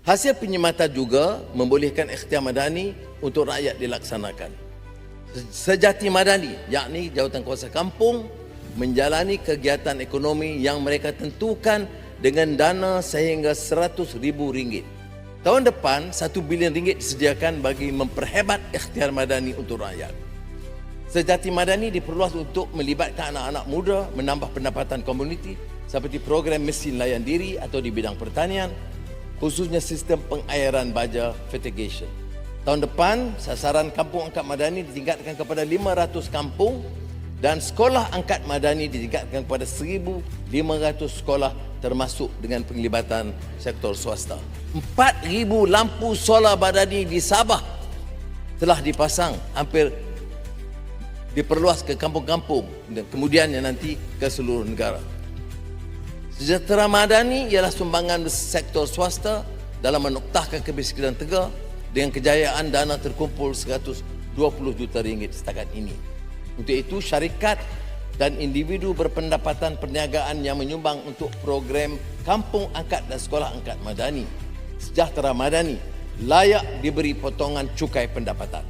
Hasil penyematan juga membolehkan ikhtiar madani untuk rakyat dilaksanakan. Sejati madani, yakni jawatan kuasa kampung, menjalani kegiatan ekonomi yang mereka tentukan dengan dana sehingga RM100,000. Tahun depan, RM1 bilion disediakan bagi memperhebat ikhtiar madani untuk rakyat. Sejati madani diperluas untuk melibatkan anak-anak muda, menambah pendapatan komuniti seperti program mesin layan diri atau di bidang pertanian, khususnya sistem pengairan baja fertigation. Tahun depan, sasaran kampung angkat madani ditingkatkan kepada 500 kampung dan sekolah angkat madani ditingkatkan kepada 1,500 sekolah termasuk dengan penglibatan sektor swasta. 4,000 lampu solar madani di Sabah telah dipasang, hampir diperluas ke kampung-kampung dan kemudiannya nanti ke seluruh negara. Sejahtera madani ialah sumbangan sektor swasta dalam menoktahkan kemiskinan Tengah dengan kejayaan dana terkumpul RM120 juta setakat ini. Untuk itu, syarikat dan individu berpendapatan perniagaan yang menyumbang untuk program Kampung Angkat dan Sekolah Angkat Madani, Sejahtera Madani, layak diberi potongan cukai pendapatan.